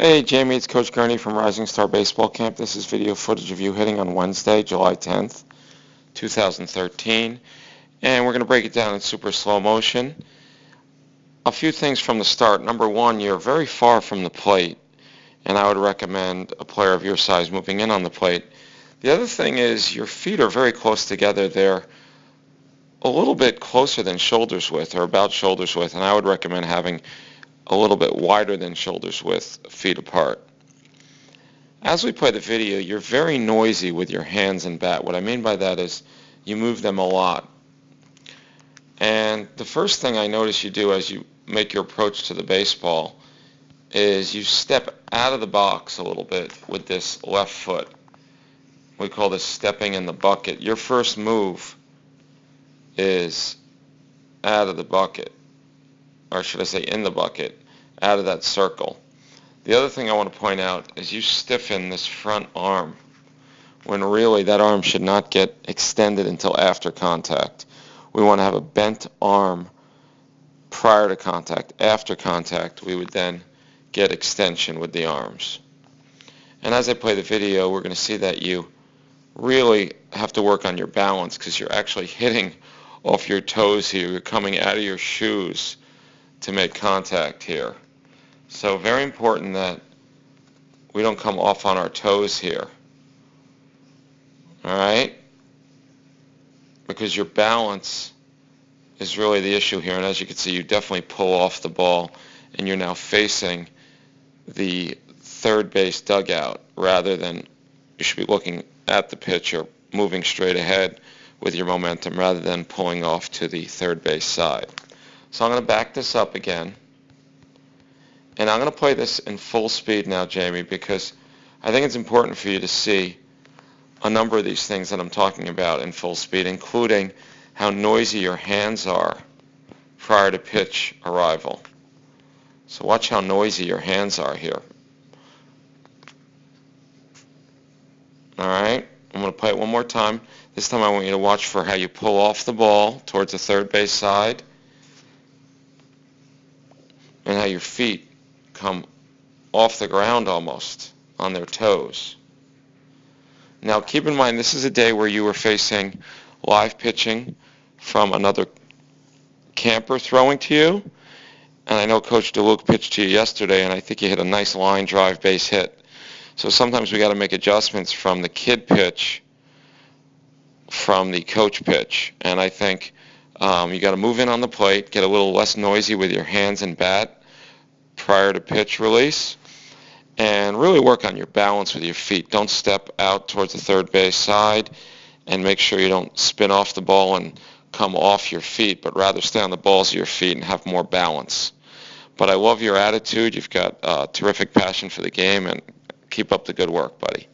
Hey Jamie, it's Coach Gurney from Rising Star Baseball Camp. This is video footage of you hitting on Wednesday, July 10th, 2013. And we're going to break it down in super slow motion. A few things from the start. Number one, you're very far from the plate, and I would recommend a player of your size moving in on the plate. The other thing is your feet are very close together. They're a little bit closer than shoulders width, or about shoulders width, and I would recommend having a little bit wider than shoulders width feet apart. As we play the video, you're very noisy with your hands and bat. What I mean by that is you move them a lot. And the first thing I notice you do as you make your approach to the baseball is you step out of the box a little bit with this left foot. We call this stepping in the bucket. Your first move is out of the bucket, or should I say in the bucket, out of that circle. The other thing I want to point out is you stiffen this front arm when really that arm should not get extended until after contact. We want to have a bent arm prior to contact. After contact, we would then get extension with the arms. And as I play the video, we're going to see that you really have to work on your balance because you're actually hitting off your toes here. You're coming out of your shoes to make contact here. So very important that we don't come off on our toes here. All right? Because your balance is really the issue here. And as you can see, you definitely pull off the ball and you're now facing the third base dugout rather than you should be looking at the pitch or moving straight ahead with your momentum rather than pulling off to the third base side. So I'm going to back this up again. And I'm going to play this in full speed now, Jamie, because I think it's important for you to see a number of these things that I'm talking about in full speed, including how noisy your hands are prior to pitch arrival. So watch how noisy your hands are here. All right, I'm going to play it one more time. This time I want you to watch for how you pull off the ball towards the third base side and how your feet come off the ground almost on their toes. Now keep in mind this is a day where you were facing live pitching from another camper throwing to you, and I know Coach DeLuke pitched to you yesterday and I think you hit a nice line drive base hit. So sometimes we got to make adjustments from the kid pitch from the coach pitch, and I think you got to move in on the plate, get a little less noisy with your hands and bat prior to pitch release, and really work on your balance with your feet. Don't step out towards the third base side, and make sure you don't spin off the ball and come off your feet, but rather stay on the balls of your feet and have more balance. But I love your attitude. You've got terrific passion for the game, and keep up the good work, buddy.